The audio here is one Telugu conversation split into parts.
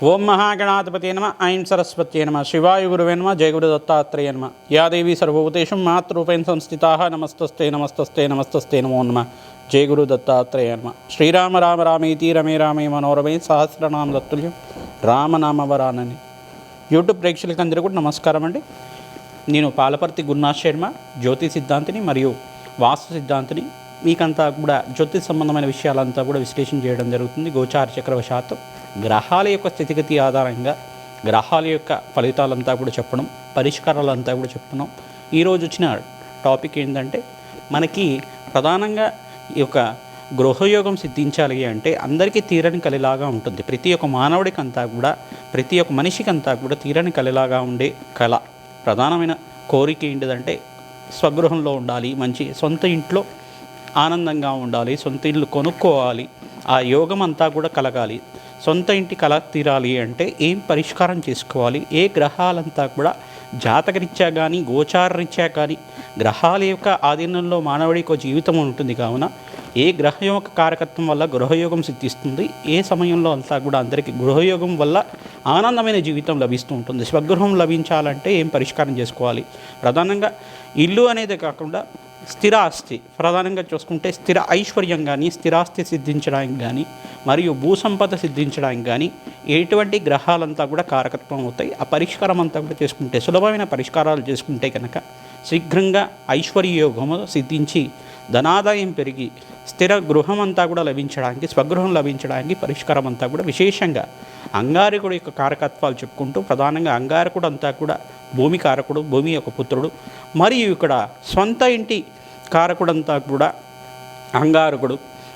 ఓం మహాగణాధిపతే నమ ఐం సరస్వత్యే నమ శివాయ గురువే నమ జయ గురు దత్తాత్రేయ నమ యా దేవీ సర్వభూతేషు మాతృరూపేణ సంస్థితా నమస్తస్తే నమస్తస్తే నమస్తస్తే నమో నమ జయ గురు దత్తాత్రేయ నమ శ్రీరామ రామ రామేతి రమే రామే మనోరమే సహస్రనామ దత్తుల్యం రామనామవరానని. యూట్యూబ్ ప్రేక్షకులకు అందరూ కూడా నమస్కారం అండి. నేను పాలపర్తి గురునాథ్ శర్మ, జ్యోతి సిద్ధాంతిని మరియు వాస్తు సిద్ధాంతిని. మీకంతా కూడా జ్యోతిష్ సంబంధమైన విషయాలంతా కూడా విశ్లేషణ చేయడం జరుగుతుంది. గోచార చక్రవశాత్తు గ్రహాల యొక్క స్థితిగతి ఆధారంగా గ్రహాల యొక్క ఫలితాలంతా కూడా చెప్పడం, పరిష్కారాలంతా కూడా చెప్తున్నాం. ఈరోజు వచ్చిన టాపిక్ ఏంటంటే, మనకి ప్రధానంగా ఈ యొక్క గృహయోగం సిద్ధించాలి అంటే అందరికీ తీరని కలిలాగా ఉంటుంది. ప్రతి ఒక్క మానవుడికి అంతా కూడా, ప్రతి ఒక్క మనిషికి అంతా కూడా తీరని కలిలాగా ఉండే కళ, ప్రధానమైన కోరిక ఏంటిదంటే స్వగృహంలో ఉండాలి, మంచి సొంత ఇంట్లో ఆనందంగా ఉండాలి, సొంత ఇల్లు కొనుక్కోవాలి, ఆ యోగం అంతా కూడా కలగాలి. సొంత ఇంటి కళ తీరాలి అంటే ఏం పరిష్కారం చేసుకోవాలి, ఏ గ్రహాలంతా కూడా జాతకరీత్యా కానీ గోచారరీత్యా కానీ గ్రహాల యొక్క ఆధీనంలో మానవుడికి జీవితం ఉంటుంది. కావున ఏ గ్రహం యొక్క కారకత్వం వల్ల గృహయోగం సిద్ధిస్తుంది, ఏ సమయంలో అంతా కూడా అందరికీ గృహయోగం వల్ల ఆనందమైన జీవితం లభిస్తూ ఉంటుంది. స్వగృహం లభించాలంటే ఏం పరిష్కారం చేసుకోవాలి. ప్రధానంగా ఇల్లు అనేది కాకుండా స్థిరాస్తి, ప్రధానంగా చూసుకుంటే స్థిర ఐశ్వర్యం కానీ, స్థిరాస్తి సిద్ధించడానికి కానీ, మరియు భూసంపద సిద్ధించడానికి కానీ ఎటువంటి గ్రహాలంతా కూడా కారకత్వం అవుతాయి. ఆ పరిష్కారం అంతా కూడా చేసుకుంటే, సులభమైన పరిష్కారాలు చేసుకుంటే కనుక శీఘ్రంగా ఐశ్వర్యయోగము సిద్ధించి ధనాదాయం పెరిగి స్థిర గృహం అంతా కూడా లభించడానికి, స్వగృహం లభించడానికి పరిష్కారం అంతా కూడా విశేషంగా అంగారకుడు యొక్క కారకత్వాలు చెప్పుకుంటూ, ప్రధానంగా అంగారకుడు అంతా కూడా భూమి కారకుడు, భూమి యొక్క పుత్రుడు. మరియు ఇక్కడ సొంత ఇంటి కారకుడంతా కూడా అంగారకుడు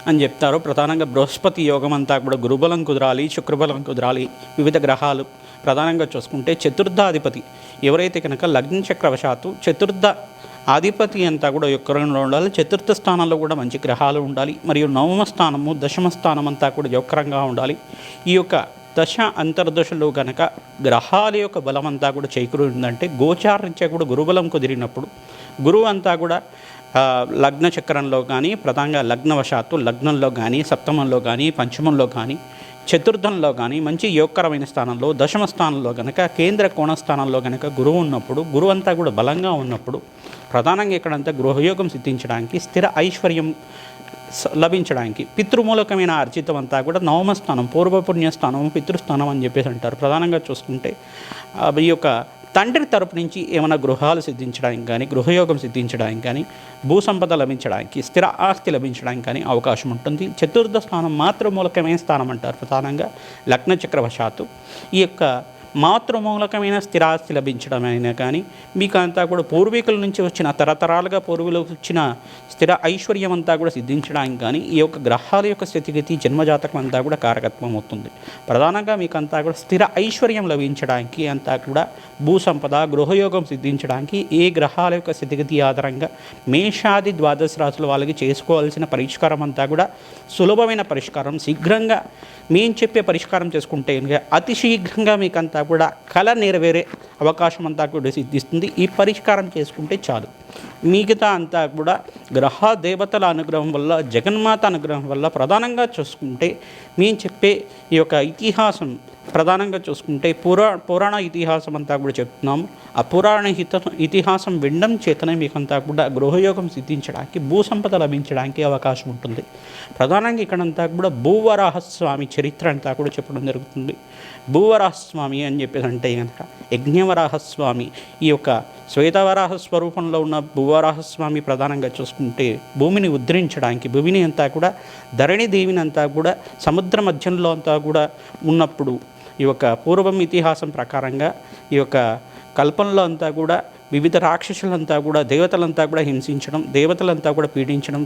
అని చెప్తారు. ప్రధానంగా బృహస్పతి యోగం అంతా కూడా గురుబలం కుదరాలి, శుక్రబలం కుదరాలి. వివిధ గ్రహాలు ప్రధానంగా చూసుకుంటే చతుర్థాధిపతి ఎవరైతే కనుక లగ్న చక్రవశాత్తు చతుర్థ ఆధిపతి అంతా కూడా యొక్కరంలో ఉండాలి. చతుర్థ స్థానంలో కూడా మంచి గ్రహాలు ఉండాలి. మరియు నవమ స్థానము, దశమ స్థానం అంతా కూడా యొక్కరంగా ఉండాలి. ఈ యొక్క దశ అంతర్దశలో కనుక గ్రహాల యొక్క బలం అంతా కూడా చేకూరిందంటే, గోచారించే కూడా గురుబలం కుదిరినప్పుడు గురువు అంతా కూడా లగ్న చక్రంలో కానీ, ప్రధానంగా లగ్నవశాత్తు లగ్నంలో కానీ, సప్తమంలో కానీ, పంచమంలో కానీ, చతుర్థంలో కానీ మంచి యోగకరమైన స్థానంలో, దశమ స్థానంలో కనుక, కేంద్ర కోణ స్థానంలో కనుక గురువు ఉన్నప్పుడు, గురువు అంతా కూడా బలంగా ఉన్నప్పుడు ప్రధానంగా ఇక్కడంతా గృహయోగం సిద్ధించడానికి, స్థిర ఐశ్వర్యం లభించడానికి, పితృమూలకమైన అర్జితం అంతా కూడా నవమ స్థానం, పూర్వపుణ్యస్థానం, పితృస్థానం అని చెప్పేసి అంటారు. ప్రధానంగా చూసుకుంటే ఈ యొక్క తండ్రి తరపు నుంచి ఏమైనా గృహాలు సిద్ధించడానికి కానీ, గృహయోగం సిద్ధించడానికి కానీ, భూసంపద లభించడానికి, స్థిర ఆస్తి లభించడానికి కానీ అవకాశం ఉంటుంది. చతుర్థ స్థానం మాతృమూలకమైన స్థానం అంటారు. ప్రధానంగా లగ్న చక్రవశాత్తు ఈ యొక్క మాతృమూలకమైన స్థిరాస్తి లభించడం అయినా కానీ, మీకు అంతా కూడా పూర్వీకుల నుంచి వచ్చిన, తరతరాలుగా పూర్వీకులకు వచ్చిన స్థిర ఐశ్వర్యం అంతా కూడా సిద్ధించడానికి కానీ ఈ యొక్క గ్రహాల యొక్క స్థితిగతి జన్మజాతకం అంతా కూడా కారకత్వం అవుతుంది. ప్రధానంగా మీకు అంతా కూడా స్థిర ఐశ్వర్యం లభించడానికి, అంతా కూడా భూసంపద, గృహయోగం సిద్ధించడానికి ఏ గ్రహాల యొక్క స్థితిగతి ఆధారంగా మేషాది ద్వాదశ రాశుల వాళ్ళకి చేసుకోవాల్సిన పరిష్కారం అంతా కూడా సులభమైన పరిష్కారం. శీఘ్రంగా మేము చెప్పే పరిష్కారం చేసుకుంటే అతి శీఘ్రంగా మీకంతా కూడా కళ నెరవేరే అవకాశం అంతా కూడా సిద్ధిస్తుంది. ఈ పరిష్కారం చేసుకుంటే చాలు. మిగతా అంతా కూడా గ్రహ దేవతల అనుగ్రహం వల్ల, జగన్మాత అనుగ్రహం వల్ల, ప్రధానంగా చూసుకుంటే మేము చెప్పే ఈ యొక్క ఇతిహాసం ప్రధానంగా చూసుకుంటే పురాణ ఇతిహాసం అంతా కూడా చెప్తున్నాము. ఆ పురాణ ఇతిహాసం వినడం చేతనే మీకంతా కూడా గృహయోగం సిద్ధించడానికి, భూసంపద లభించడానికి అవకాశం ఉంటుంది. ప్రధానంగా ఇక్కడంతా కూడా భూవరాహస్వామి చరిత్ర అంతా కూడా చెప్పడం జరుగుతుంది. భూవరాహస్వామి అని చెప్పేసి అంటే కనుక యజ్ఞవరాహస్వామి, ఈ యొక్క శ్వేతవరాహ స్వరూపంలో ఉన్న భూవరాహస్వామి ప్రధానంగా చూసుకుంటే భూమిని ఉద్ధరించడానికి, భూమిని అంతా కూడా ధరణి దేవిని అంతా కూడా సముద్ర మధ్యంలో అంతా కూడా ఉన్నప్పుడు ఈ యొక్క పూర్వం ఇతిహాసం ప్రకారంగా ఈ యొక్క కల్పంలో అంతా కూడా వివిధ రాక్షసులంతా కూడా దేవతలంతా కూడా హింసించడం, దేవతలంతా కూడా పీడించడం,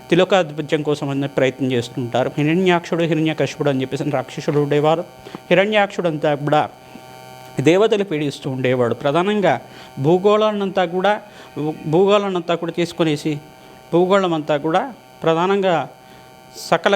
తిలోకాధిపత్యం కోసం అనే ప్రయత్నం చేస్తుంటారు. హిరణ్యాక్షుడు, హిరణ్యకశిపుడు అని చెప్పేసి రాక్షసుడు ఉండేవారు. హిరణ్యాక్షుడు అంతా కూడా దేవతలు పీడిస్తూ ఉండేవాడు. ప్రధానంగా భూగోళాన్నంతా కూడా తీసుకొనేసి, భూగోళం అంతా కూడా ప్రధానంగా సకల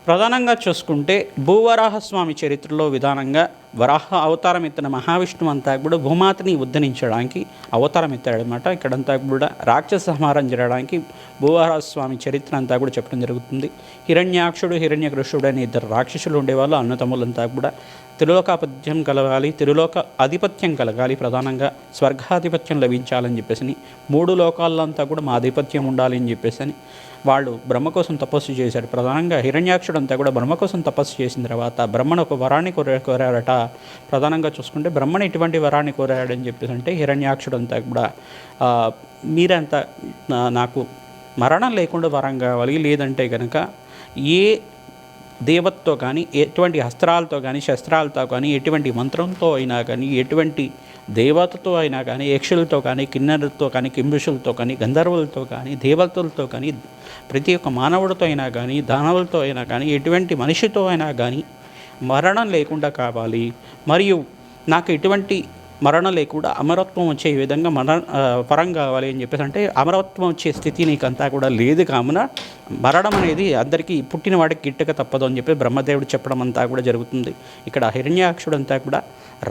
ప్రధానంగా చూసుకుంటే భూవరాహస్వామి చరిత్రలో విధానంగా వరాహ అవతారం ఎత్తిన మహావిష్ణువు అంతా కూడా భూమాతని ఉద్ధరించడానికి అవతారం ఎత్తాడనమాట. ఇక్కడంతా కూడా రాక్షస సంహారం జరగడానికి భూవరాహస్వామి చరిత్ర అంతా కూడా చెప్పడం జరుగుతుంది. హిరణ్యాక్షుడు హిరణ్యకృష్ణుడు అనే ఇద్దరు రాక్షసులు ఉండేవాళ్ళు, అన్నతమ్ములంతా కూడా త్రిలోకాధిపత్యం కలగాలి, త్రిలోక ఆధిపత్యం కలగాలి, ప్రధానంగా స్వర్గాధిపత్యం లభించాలని చెప్పేసి 3 లోకాల్లో అంతా కూడా మా ఆధిపత్యం ఉండాలి అని చెప్పేసి వాళ్ళు బ్రహ్మ కోసం తపస్సు చేశారు. ప్రధానంగా హిరణ్యాక్షుడు అంతా కూడా బ్రహ్మ కోసం తపస్సు చేసిన తర్వాత బ్రహ్మను ఒక వరాన్ని కోరారట. ప్రధానంగా చూసుకుంటే బ్రహ్మను ఎటువంటి వరాన్ని కోరాడని చెప్పేసి అంటే హిరణ్యాక్షుడు అంతా కూడా మీరంతా నాకు మరణం లేకుండా వరం కావాలి, లేదంటే కనుక ఏ దేవతతో కానీ ఎటువంటి అస్త్రాలతో కానీ శస్త్రాలతో కానీ ఎటువంటి మంత్రంతో అయినా కానీ ఎటువంటి దేవతతో అయినా కానీ యక్షులతో కానీ కిన్నెరతో కానీ కింబుషులతో కానీ గంధర్వులతో కానీ దేవతలతో కానీ ప్రతి ఒక్క మానవుడితో అయినా కానీ దానవులతో అయినా కానీ ఎటువంటి మనిషితో అయినా కానీ మరణం లేకుండా కావాలి, మరియు నాకు ఎటువంటి మరణం లేకుండా అమరత్వం వచ్చే విధంగా పరం కావాలి అని చెప్పేసి అంటే అమరత్వం వచ్చే స్థితి నీకంతా కూడా లేదు కావున మరణం అనేది అందరికీ పుట్టిన వాడికి గిట్టక తప్పదు అని చెప్పి బ్రహ్మదేవుడు చెప్పడం అంతా కూడా జరుగుతుంది. ఇక్కడ హిరణ్యాక్షుడు అంతా కూడా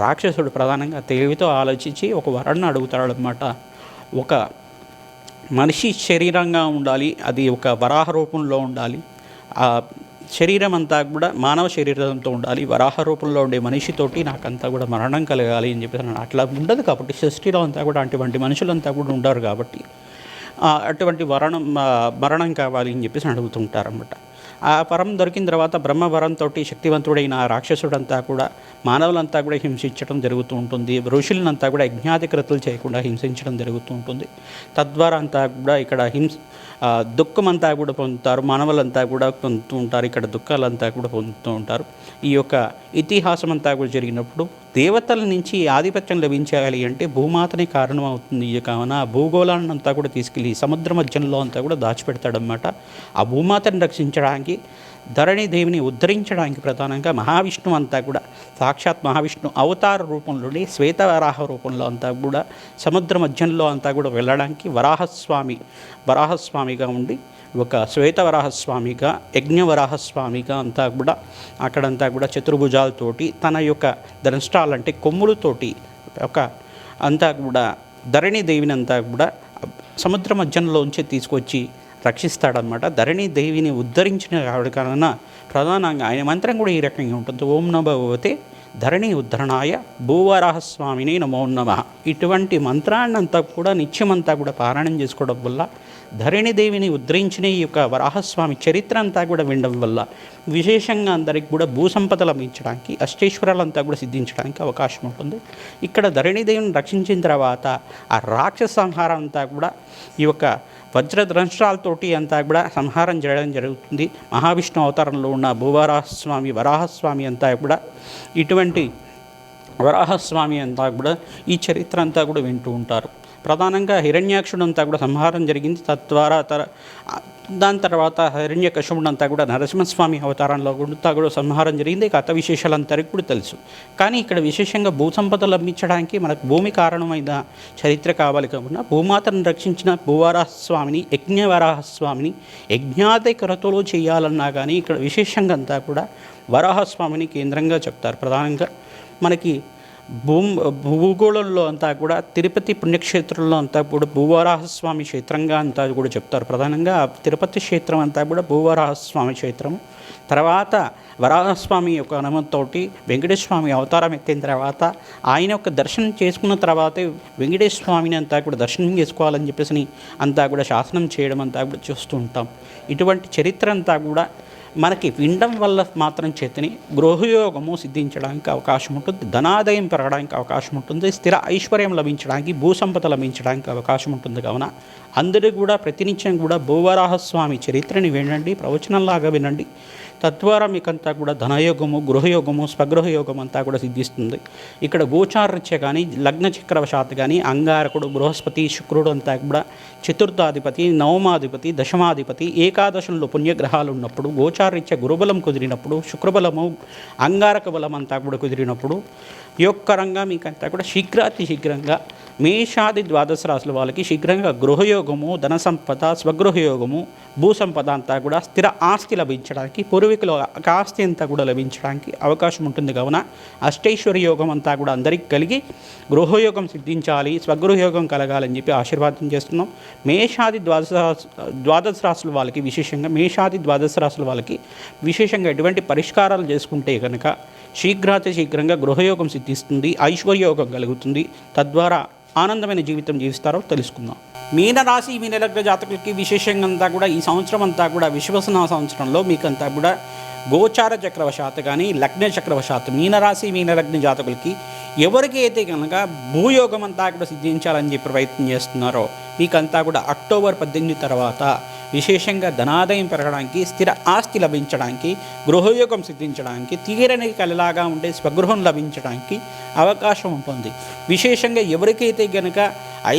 రాక్షసుడు ప్రధానంగా తెలివితో ఆలోచించి ఒక వరాన్ని అడుగుతాడు అనమాట. ఒక మనిషి శరీరంగా ఉండాలి, అది ఒక వరాహ రూపంలో ఉండాలి, శరీరం అంతా కూడా మానవ శరీరంతో ఉండాలి, వరాహ రూపంలో ఉండే మనిషితోటి నాకంతా కూడా మరణం కలగాలి అని చెప్పేసి అట్లా ఉండదు. కాబట్టి సృష్టిలో అంతా కూడా అటువంటి మనుషులంతా కూడా ఉండరు కాబట్టి అటువంటి మరణం కావాలి అని చెప్పేసి అడుగుతుంటారన్నమాట. ఆ వరం దొరికిన తర్వాత బ్రహ్మ వరంతో శక్తివంతుడైన ఆ రాక్షసుడంతా కూడా మానవులంతా కూడా హింసించడం జరుగుతూ ఉంటుంది. ఋషులనంతా కూడా యజ్ఞాధికృతులు చేయకుండా హింసించడం జరుగుతూ ఉంటుంది. తద్వారా అంతా కూడా ఇక్కడ దుఃఖం అంతా కూడా పొందుతారు, మానవులంతా కూడా పొందుతూ ఉంటారు. ఇక్కడ దుఃఖాలంతా కూడా పొందుతూ ఉంటారు. ఈ యొక్క ఇతిహాసం అంతా కూడా జరిగినప్పుడు దేవతల నుంచి ఆధిపత్యం లభించాలి అంటే భూమాతనే కారణం అవుతుంది. కావున ఆ భూగోళాన్ని అంతా కూడా తీసుకెళ్ళి సముద్ర మధ్యంలో అంతా కూడా దాచిపెడతాడనమాట. ఆ భూమాతను రక్షించడానికి, ధరణిదేవిని ఉద్ధరించడానికి ప్రధానంగా మహావిష్ణువు అంతా కూడా సాక్షాత్ మహావిష్ణు అవతార రూపంలోని శ్వేతవరాహ రూపంలో అంతా కూడా సముద్ర మధ్యంలో అంతా కూడా వెళ్ళడానికి వరాహస్వామిగా ఉండి ఒక శ్వేతవరాహస్వామిగా యజ్ఞవరాహస్వామిగా అంతా కూడా అక్కడంతా కూడా చతుర్భుజాలతోటి తన యొక్క దంష్టాలంటే కొమ్ములతోటి ఒక అంతా కూడా ధరణిదేవిని అంతా కూడా సముద్ర మధ్యంలోంచి తీసుకొచ్చి రక్షిస్తాడనమాట. ధరణిదేవిని ఉద్ధరించిన కారణన ప్రధానంగా ఆయన మంత్రం కూడా ఈ రకంగా ఉంటుంది. ఓం నమో భగవతే ధరణి ఉద్ధరణాయ భూవరాహస్వామిని నమో నమః. ఇటువంటి మంత్రాన్నంతా కూడా నిత్యమంతా కూడా పారాయణం చేసుకోవడం వల్ల ధరణిదేవిని ఉద్ధరించిన ఈ యొక్క వరాహస్వామి చరిత్ర అంతా కూడా వినడం వల్ల విశేషంగా అందరికి కూడా భూసంపద లభించడానికి, అష్టైశ్వర్యాలంతా కూడా సిద్ధించడానికి అవకాశం ఉంటుంది. ఇక్కడ ధరణిదేవిని రక్షించిన తర్వాత ఆ రాక్షస సంహారం అంతా కూడా ఈ యొక్క వజ్రద్రంష్ట్రాలతోటి అంతా కూడా సంహారం చేయడం జరుగుతుంది. మహావిష్ణు అవతారంలో ఉన్న భూవరాహస్వామి వరాహస్వామి అంతా కూడా ఇటువంటి వరాహస్వామి అంతా కూడా ఈ చరిత్ర అంతా కూడా వింటూ ఉంటారు. ప్రధానంగా హిరణ్యాక్షుడు అంతా కూడా సంహారం జరిగింది. తద్వారా దాని తర్వాత హిరణ్యకశిపుడు అంతా కూడా నరసింహస్వామి అవతారంలో కూడా సంహారం జరిగింది. కథ విశేషాలంతరికి కూడా తెలుసు. కానీ ఇక్కడ విశేషంగా భూసంపద లభించడానికి మనకు భూమి కారణమైన చరిత్ర కావాలి కాకుండా భూమాతను రక్షించిన భూవరాహస్వామిని యజ్ఞవరాహస్వామిని యజ్ఞాది కొరతలో చేయాలన్నా కానీ ఇక్కడ విశేషంగా అంతా కూడా వరాహస్వామిని కేంద్రంగా చెప్తారు. ప్రధానంగా మనకి భూగోళంలో అంతా కూడా తిరుపతి పుణ్యక్షేత్రంలో అంతా కూడా భూవరాహస్వామి క్షేత్రంగా అంతా కూడా చెప్తారు. ప్రధానంగా తిరుపతి క్షేత్రం అంతా కూడా భూవరాహస్వామి క్షేత్రము. తర్వాత వరాహస్వామి యొక్క అనుమతితో వెంకటేశ్వరస్వామి అవతారం ఎత్తిన తర్వాత ఆయన యొక్క దర్శనం చేసుకున్న తర్వాతే వెంకటేశ్వర స్వామిని అంతా కూడా దర్శనం చేసుకోవాలని చెప్పేసి అంతా కూడా శాసనం చేయడం అంతా కూడా చూస్తూ ఉంటాం. ఇటువంటి చరిత్ర అంతా కూడా మనకి వినడం వల్ల మాత్రం చేతని గృహయోగము సిద్ధించడానికి అవకాశం ఉంటుంది, ధనాదాయం పెరగడానికి అవకాశం ఉంటుంది, స్థిర ఐశ్వర్యం లభించడానికి, భూసంపద లభించడానికి అవకాశం ఉంటుంది. కావున అందరూ కూడా ప్రతినిత్యం కూడా భూవరాహస్వామి చరిత్రని వినండి, ప్రవచనంలాగా వినండి. తద్వారా మీకంతా కూడా ధనయోగము, గృహయోగము, స్వగృహయోగం అంతా కూడా సిద్ధిస్తుంది. ఇక్కడ గోచారరీత్యా కానీ లగ్న చక్రవశాత్ కానీ అంగారకుడు, బృహస్పతి, శుక్రుడు అంతా కూడా చతుర్థాధిపతి, నవమాధిపతి, దశమాధిపతి, ఏకాదశంలో పుణ్యగ్రహాలు ఉన్నప్పుడు, గోచారరీత్యా గురుబలం కుదిరినప్పుడు, శుక్రబలము, అంగారక బలం అంతా కూడా కుదిరినప్పుడు యోగకరంగా మీకంతా కూడా శీఘ్రాతి శీఘ్రంగా మేషాది ద్వాదశ రాశుల వాళ్ళకి శీఘ్రంగా గృహయోగము, ధన సంపద, స్వగృహయోగము, భూ సంపద అంతా కూడా స్థిర ఆస్తి లభించడానికి, పూర్వీకుల ఆస్తి అంతా కూడా లభించడానికి అవకాశం ఉంటుంది. కావున అష్టైశ్వర్య యోగం అంతా కూడా అందరికీ కలిగి గృహయోగం సిద్ధించాలి, స్వగృహయోగం కలగాలని చెప్పి ఆశీర్వాదం చేస్తున్నాం. మేషాది ద్వాదశ రాశుల వాళ్ళకి విశేషంగా ఎటువంటి పరిష్కారాలు చేసుకుంటే కనుక శీఘ్రంగా గృహయోగం సిద్ధిస్తుంది, ఐశ్వర్యయోగం కలుగుతుంది. తద్వారా ఆనందమైన జీవితం జీవిస్తారో తెలుసుకుందాం. మీనరాశి, మీనలగ్న జాతకులకి విశేషంగా అంతా కూడా ఈ సంవత్సరం అంతా కూడా విశ్వసన సంవత్సరంలో మీకంతా కూడా గోచార చక్రవశాత్తు కానీ లగ్న చక్రవశాత్తు మీనరాశి, మీనలగ్న జాతకులకి ఎవరికి అయితే కనుక భూయోగం అంతా కూడా సిద్ధించాలని చెప్పి ప్రయత్నం చేస్తున్నారో మీకంతా కూడా అక్టోబర్ 18 తర్వాత విశేషంగా ధనాదాయం పెరగడానికి, స్థిర ఆస్తి లభించడానికి, గృహయోగం సిద్ధించడానికి, తీరని కలలాగా ఉండే స్వగృహం లభించడానికి అవకాశం ఉంటుంది. విశేషంగా ఎవరికైతే కనుక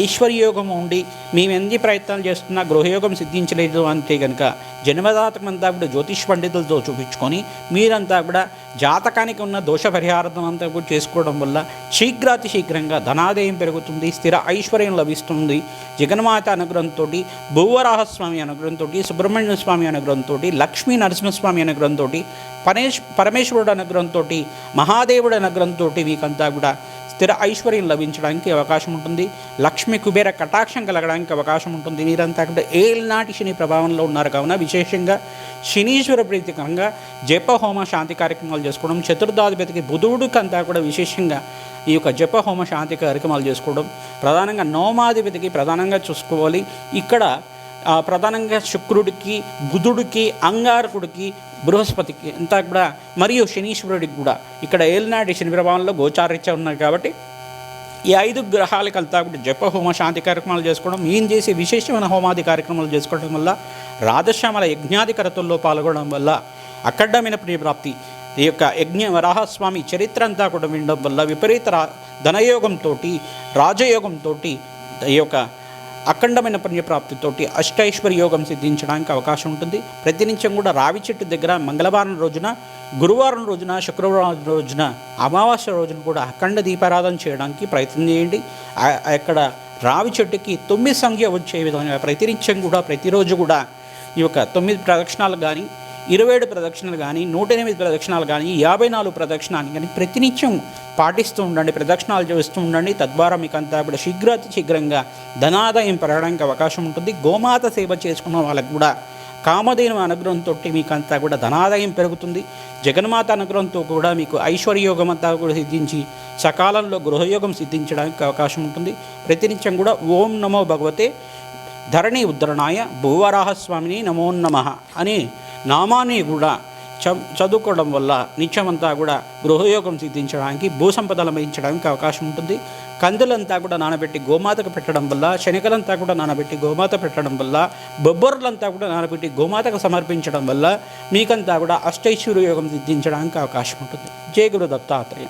ఐశ్వర్యయోగం ఉండి మేము ఎన్ని ప్రయత్నాలు చేస్తున్నా గృహయోగం సిద్ధించలేదు అంటే కనుక జన్మజాతకం అంతా కూడా జ్యోతిష్ పండితులతో చూపించుకొని మీరంతా కూడా జాతకానికి ఉన్న దోష పరిహారం అంతా కూడా చేసుకోవడం వల్ల శీఘ్రంగా ధనాదాయం పెరుగుతుంది, స్థిర ఐశ్వర్యం లభిస్తుంది. జగన్మాత అనుగ్రహంతో, భూవరాహస్వామి అనుగ్రహంతో, సుబ్రహ్మణ్య స్వామి అనుగ్రహంతో, లక్ష్మీ నరసింహస్వామి అనుగ్రహంతో, పరమేశ్వరుడు అనుగ్రహంతో, మహాదేవుడు అనుగ్రహంతో మీకంతా కూడా స్థిర ఐశ్వర్యం లభించడానికి అవకాశం ఉంటుంది. లక్ష్మీ కుబేర కటాక్షం కలగడానికి అవకాశం ఉంటుంది. మీరంతా కూడా ఏళ్ళనాటి శని ప్రభావంలో ఉన్నారు కావున విశేషంగా శనీశ్వర ప్రీతికరంగా జప హోమ శాంతి కార్యక్రమాలు చేసుకోవడం, చతుర్థాధిపతికి బుధుడికి అంతా కూడా విశేషంగా ఈ యొక్క జప హోమ శాంతి కార్యక్రమాలు చేసుకోవడం, ప్రధానంగా నవమాధిపతికి ప్రధానంగా చూసుకోవాలి. ఇక్కడ ప్రధానంగా శుక్రుడికి, బుధుడికి, అంగారకుడికి, బృహస్పతికి అంతా కూడా మరియు శనీశ్వరుడికి కూడా ఇక్కడ ఏలినాటి శని ప్రభావంలో గోచారీత్యా ఉన్నాయి. కాబట్టి ఈ 5 గ్రహాలకంతా కూడా జప హోమ శాంతి కార్యక్రమాలు చేసుకోవడం, ఏం చేసే విశేషమైన హోమాది కార్యక్రమాలు చేసుకోవడం వల్ల, రాధశ్యామల యజ్ఞాది కరతుల్లో పాల్గొనడం వల్ల అఖండమైన ప్రియప్రాప్తి, ఈ యొక్క యజ్ఞ వరాహస్వామి చరిత్ర అంతా కూడా వినడం వల్ల విపరీత ధనయోగంతో, రాజయోగంతో, ఈ యొక్క అఖండమైన పుణ్యప్రాప్తితోటి అష్టైశ్వర్య యోగం సిద్ధించడానికి అవకాశం ఉంటుంది. ప్రతినిత్యం కూడా రావి చెట్టు దగ్గర మంగళవారం రోజున, గురువారం రోజున, శుక్రవారం రోజున, అమావాస్య రోజున కూడా అఖండ దీపారాధన చేయడానికి ప్రయత్నం చేయండి. అక్కడ రావి చెట్టుకి 9 సంఖ్య వచ్చే విధంగా ప్రతినిత్యం కూడా, ప్రతిరోజు కూడా ఈ యొక్క 9 ప్రదక్షిణాలు కానీ, 27 ప్రదక్షిణలు కానీ, 108 ప్రదక్షిణాలు కానీ, 54 ప్రదక్షిణాలు కానీ ప్రతినిత్యం పాటిస్తూ ఉండండి, ప్రదక్షిణాలు చేస్తూ ఉండండి. తద్వారా మీకు అంతా కూడా శీఘ్రంగా ధనాదాయం పెరగడానికి అవకాశం ఉంటుంది. గోమాత సేవ చేసుకున్న వాళ్ళకు కూడా కామధేను అనుగ్రహంతో మీకంతా కూడా ధనాదాయం పెరుగుతుంది. జగన్మాత అనుగ్రహంతో కూడా మీకు ఐశ్వర్యయోగం అంతా కూడా సిద్ధించి సకాలంలో గృహయోగం సిద్ధించడానికి అవకాశం ఉంటుంది. ప్రతినిత్యం కూడా ఓం నమో భగవతే ధరణి ఉద్ధరణాయ భూవరాహస్వామిని నమో నమః అనే నామాన్ని కూడా చదువుకోవడం వల్ల నిత్యమంతా కూడా గృహయోగం సిద్ధించడానికి, భూసంపద లభించడానికి అవకాశం ఉంటుంది. కందులంతా కూడా నానబెట్టి గోమాతకు పెట్టడం వల్ల, శనగలంతా కూడా నానబెట్టి గోమాత పెట్టడం వల్ల, బొబ్బర్లంతా కూడా నానబెట్టి గోమాతకు సమర్పించడం వల్ల మీకంతా కూడా అష్టైశ్వర్య యోగం సిద్ధించడానికి అవకాశం ఉంటుంది. జయ గురు దత్తాత్రేయ.